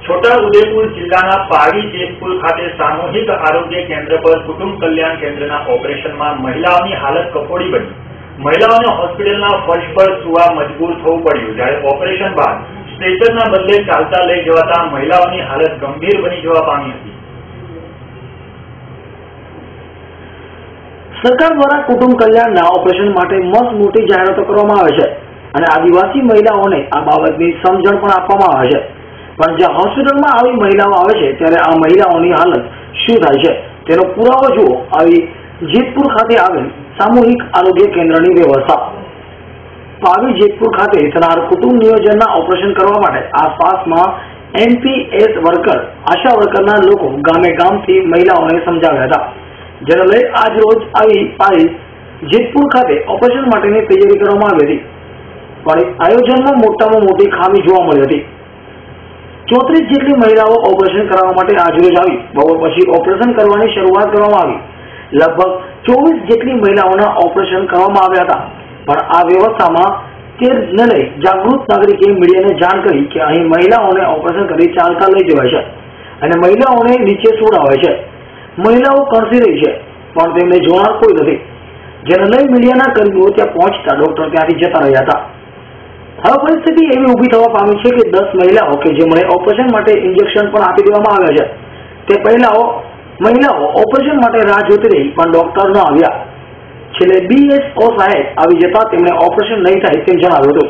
છોટાઉદેપુર જિલ્લાના પાવી જેતપુર ખાતે સામૂહિક આરોગ્ય કેન્દ્ર પર કુટુંબ કલ્યાણ કેન્દ્રના ઓપરેશનમાં મહિલાઓની હાલત કફોડી બની। મહિલાઓને હોસ્પિટલના ફર્શ પર સુવા મજબૂર થવું પડ્યું, જ્યારે ઓપરેશન બાદ સ્ટ્રેચરના બદલે ચાલતા લઈ જવાતા મહિલાઓની હાલત ગંભીર બની જવા પામી હતી। સરકાર દ્વારા કુટુંબ કલ્યાણના ઓપરેશન માટે મસ્ત મોટી જાહેરાતો કરવામાં આવે છે અને આદિવાસી મહિલાઓને આ બાબતની સમજણ પણ આપવામાં આવે છે, પણ જ્યાં હોસ્પિટલમાં આવી મહિલાઓ આવે છે ત્યારે આ મહિલાઓની હાલત શું થાય છે તેનો પુરાવો જુઓ આવી જેતપુર ખાતે આવેલ સામૂહિક આરોગ્ય કેન્દ્રની વ્યવસ્થા। પાવી જેતપુર ખાતે થનાર કુટુંબ નિયોજનના ઓપરેશન કરવા માટે આસપાસમાં NPS વર્કર, આશા વર્કરના લોકો ગામે ગામથી મહિલાઓને સમજાવ્યા હતા, જેને લઈ આજ રોજ આવી પાવી જેતપુર ખાતે ઓપરેશન માટેની તૈયારી કરવામાં આવી હતી, પણ આયોજનમાં મોટામાં મોટી ખામી જોવા મળી હતી। 34 જેટલી મહિલાઓ ઓપરેશન કરાવવા માટે આજરોજ આવી બપોર પછી ઓપરેશન કરવાની શરૂઆત કરવામાં આવી। લગભગ 24 જેટલી મહિલાઓના ઓપરેશન કરવામાં આવ્યા હતા, પણ આ વ્યવસ્થામાં તેરને લઈ જાગૃત નાગરિકે મીડિયાને જાણ કરી કે અહીં મહિલાઓને ઓપરેશન કરી ચાલતા લઈ જવાય છે અને મહિલાઓને નીચે સુવડાવાય છે। મહિલાઓ કણસી રહી છે, પણ તેમને જોનાર કોઈ નથી, જેને લઈ મીડિયાના કર્મીઓ ત્યાં પહોંચતા ડોક્ટર ત્યાંથી જતા રહ્યા હતા। હવે પરિસ્થિતિ એવી ઊભી થવા પામી છે કે 10 મહિલાઓ કે જેમણે ઓપરેશન માટે ઇન્જેક્શન પણ આપી દેવામાં આવ્યા છે, તે મહિલાઓ ઓપરેશન માટે રાહ જોતી રહી, પણ ડોક્ટર ન આવ્યા। છેલ્લે BSO સાહેબ આવી જતા તેમણે ઓપરેશન નહીં થાય તેમ જણાવ્યું હતું,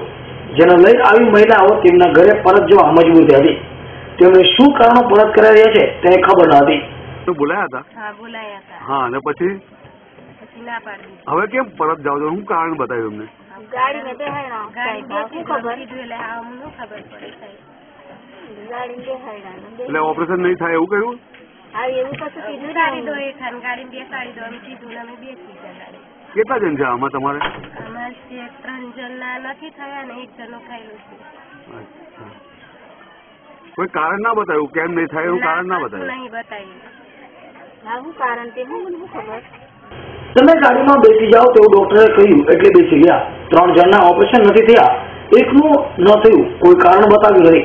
જેને લઈ આવી મહિલાઓ તેમના ઘરે પરત જવા મજબૂર થઈ હતી। તેમને શું કારણો પરત કરાઈ રહ્યા છે તેને ખબર ન હતી। બોલાયા હતા? હા, બોલાયા હતા। હા, અને પછી ના પાડી। હવે કેમ પરત જાવ છો? શું કારણ બતાવ્યું એમને? ગાડી में બેહાડા, ગાડી में ખબર કીધું એટલે આ અમને ખબર પડે સાહેબ, ગાડી में બેહાડા એટલે ઓપરેશન નહીં થાય એવું કહ્યું? હા, એવું કશું કીધું, ગાડી દો એ ખાન ગાડી બેસાડી દો, અમે કીધું અમે બેસી ગયા ગાડી। કેટલા જણ છે આમાં તમારે? અમારે 3 જણના નથી થયા ને 1 જણનો થયેલું છે। અચ્છા, કોઈ કારણ ના બતાવ્યું કેમ નહીં થાય એવું? કારણ ના બતાવ્યું? નહીં બતાવ્યું। હા, શું કારણ તે મને ખબર। તમે ગાડીમાં બેસી જાઓ તેવું ડોક્ટરે કહ્યું એટલે બેસી ગયા। 3 જણના ઓપરેશન નથી થયા, એકનું ન થયું, કોઈ કારણ બતાવ્યું નથી।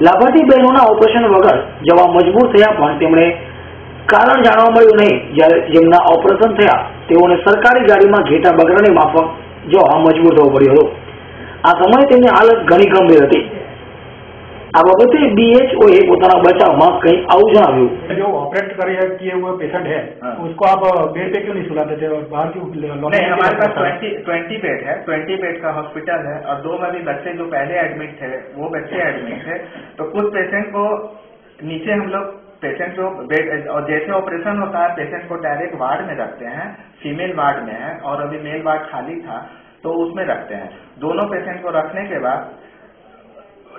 લાભાર્થી બહેનોના ઓપરેશન વગર જવા મજબૂર થયા, પણ તેમણે કારણ જાણવા મળ્યું નહીં। જ્યારે જેમના ઓપરેશન થયા તેઓને સરકારી ગાડીમાં ઘેટા બગડાની માફક જવા મજબૂર થવું પડ્યું હતું। આ સમયે તેમની હાલત ઘણી ગંભીર હતી। આ બાબતે BHOએ પોતાના બચાવમાં કંઈ આવું જણાવ્યું। जो ऑपरेट किए हुए पेशेंट है उसको आप बेड पे क्यों नहीं सुलाते थे और बाहर क्यों? नहीं, हमारे पास 20 बेड है, 20 बेड का हॉस्पिटल है और 2 में भी बच्चे जो पहले एडमिट थे वो बच्चे एडमिट थे, तो कुछ पेशेंट को नीचे हम लोग पेशेंट जो बेड और जैसे ऑपरेशन होता है पेशेंट को डायरेक्ट वार्ड में रखते हैं, फीमेल वार्ड में है और अभी मेल वार्ड खाली था तो उसमें रखते हैं। दोनों पेशेंट को रखने के बाद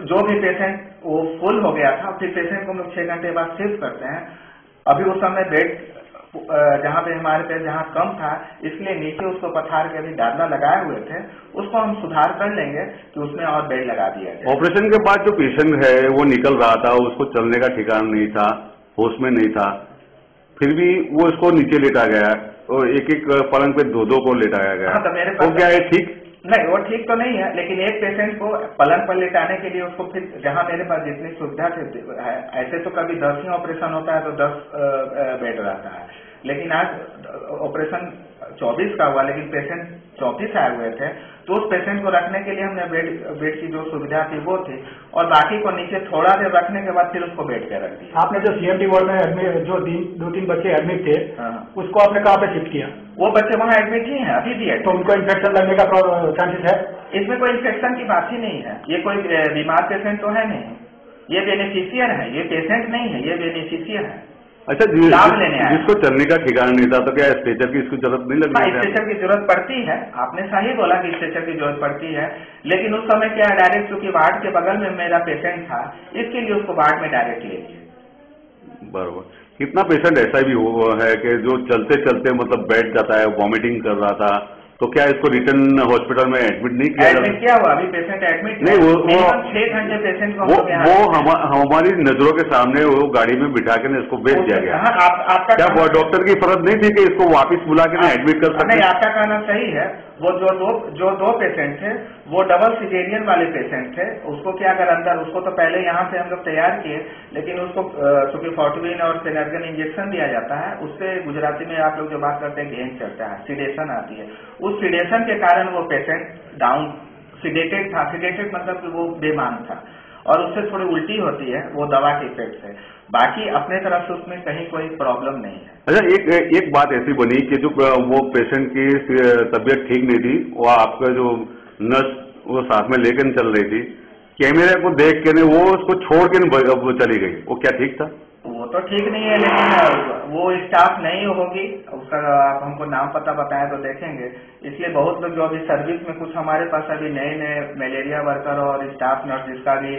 जो भी पेशेंट वो फुल हो गया था फिर पेशेंट को हम लोग 6 घंटे बाद शिफ्ट करते हैं। अभी उस समय बेड जहाँ पे हमारे पे जहाँ कम था इसलिए नीचे उसको पथार के अभी डालना लगाए हुए थे, उसको हम सुधार कर लेंगे कि उसमें और बेड लगा दिया जाए। ऑपरेशन के बाद जो पेशेंट है वो निकल रहा था, उसको चलने का ठिकाना नहीं था, होश में नहीं था, फिर भी वो इसको नीचे लेटा गया और एक पलंग पे 2 को लेटाया गया। तो मेरे वो क्या है ठीक? नहीं, वो ठीक तो नहीं है, लेकिन एक पेशेंट को पलंग पर लेटाने के लिए उसको फिर जहाँ मेरे पास जितनी सुविधा थे ऐसे तो कभी 10 ही ऑपरेशन होता है तो 10 बेड रहता है, लेकिन आज ऑपरेशन 24 का हुआ लेकिन पेशेंट 34 आए हुए थे, तो उस पेशेंट को रखने के लिए हमने बेड की जो सुविधा थी वो थी और बाकी को नीचे थोड़ा देर रखने के बाद फिर उसको बेड पे रख दिया। आपने जो CMT वार्ड में एडमिट जो 2-3 बच्चे एडमिट थे उसको आपने कहाँ पे शिफ्ट किया? वो बच्चे वहाँ एडमिट ही हैं, अभी भी है। तो उनको इन्फेक्शन लगने का चांसेस है? इसमें कोई इन्फेक्शन की बात ही नहीं है, ये कोई बीमार पेशेंट तो है नहीं, ये बेनिफिशियर है, ये पेशेंट नहीं है, ये बेनिफिशियर है। अच्छा, जिसको चलने का ठिकाना नहीं था तो क्या स्ट्रेचर की इसको जरूरत नहीं लगी? स्ट्रेचर की जरूरत पड़ती है, आपने सही बोला कि स्ट्रेचर की जरूरत पड़ती है, लेकिन उस समय क्या है डायरेक्ट चूंकि वार्ड के बगल में मेरा पेशेंट था इसके लिए उसको वार्ड में डायरेक्ट ले लिया। बराबर। कितना पेशेंट ऐसा भी है कि जो चलते चलते मतलब बैठ जाता है, वॉमिटिंग कर रहा था, तो क्या इसको रिटर्न हॉस्पिटल में एडमिट नहीं किया? एडमिट किया हुआ, अभी पेशेंट एडमिट नहीं, वो 6 घंटे पेशेंट को हमारी नजरों के सामने वो गाड़ी में बिठा के इसको भेज दिया गया। आपका क्या डॉक्टर की फर्ज नहीं थी कि इसको वापस बुला के ना एडमिट कर सकते? नहीं, आपका कहना सही है, वो जो दो पेशेंट थे वो डबल सिजेरियन वाले पेशेंट थे। उसको क्या कर अंदर, उसको तो पहले यहाँ से हम लोग तैयार किए, लेकिन उसको चूंकि फॉर्टविन और फेनर्गन इंजेक्शन दिया जाता है, उससे गुजराती में आप लोग जो बात करते हैं गेंद चढ़ता है, सिडेशन आती है। उस सिडेशन के कारण वो पेशेंट डाउन सिडेटेड था। सिडेटेड मतलब कि वो बेमान था और उससे थोड़ी उल्टी होती है वो दवा के इफेक्ट से। बाकी अपने तरफ से उसमें कहीं कोई प्रॉब्लम नहीं है। अच्छा, एक बात ऐसी बनी कि जो वो पेशेंट की तबीयत ठीक नहीं थी, वो आपका जो नर्स वो साथ में लेकर चल रही थी, कैमरे को देख के वो उसको छोड़ के चली गई, वो क्या ठीक था? वो तो ठीक नहीं है, लेकिन वो स्टाफ नहीं होगी, उसका आप हमको नाम पता बताएं तो देखेंगे। इसलिए बहुत लोग जो अभी सर्विस में, कुछ हमारे पास अभी नए मलेरिया वर्कर और स्टाफ नर्स जिसका भी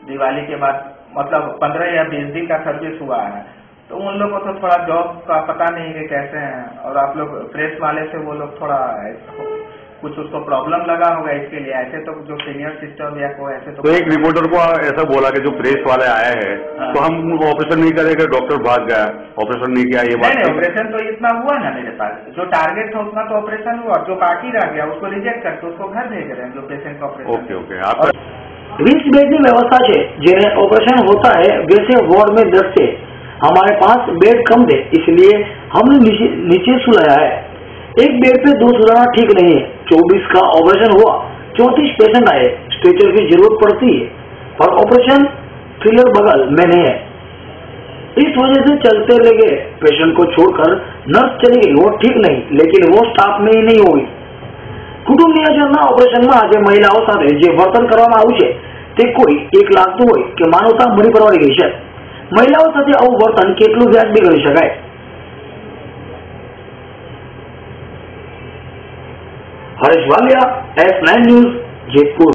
दिवाली के बाद मतलब 15 या 20 दिन का सर्विस हुआ है, तो उन लोगों को तो थोड़ा जॉब का पता नहीं कि कैसे हैं। और आप लोग प्रेस वाले से वो लोग थोड़ा कुछ उसको प्रॉब्लम लगा होगा इसके लिए। ऐसे तो जो सीनियर सिस्टम या कोई ऐसे तो एक रिपोर्टर को ऐसा बोला कि जो प्रेस वाले आए हैं तो हम ऑपरेशन नहीं करेंगे, डॉक्टर भाग गया, ऑपरेशन नहीं किया। ये बात नहीं, ऑपरेशन तो इतना हुआ ना मेरे पास, जो टारगेट था उतना तो ऑपरेशन हुआ, जो बाकी रह गया उसको रिजेक्ट करके उसको घर भेज रहे हैं जो पेशेंट का ऑपरेशन। ओके आप 20 बेडની વ્યવસ્થા છે, જેને ऑपरेशन होता है वैसे वार्ड में 10 थे। हमारे पास बेड कम थे, इसलिए हमने नीचे सुलाया है। एक बेड पे 2 सुलाना ठीक नहीं है। 24 का ऑपरेशन हुआ, 34 पेशेंट आए, स्ट्रेचर की जरूरत पड़ती है और ऑपरेशन फिलर बगल में नहीं है, इस वजह से चलते लगे। पेशेंट को छोड़कर नर्स चली गई, वो ठीक नहीं, लेकिन वो स्टाफ में ही नहीं होगी। कुटुंब नियोजनના ઓપરેશનમાં આજે મહિલાઓ સાથે જે વર્તન કરવામાં આવ્યું છે તે કોઈ એક લાગતું હોય કે માનવતા મરી પરવાડી ગઈ છે। મહિલાઓ સાથે આવું વર્તન કેટલું વ્યાજબી કરી શકાય? Haresh Valia, S9 news, Jetpur.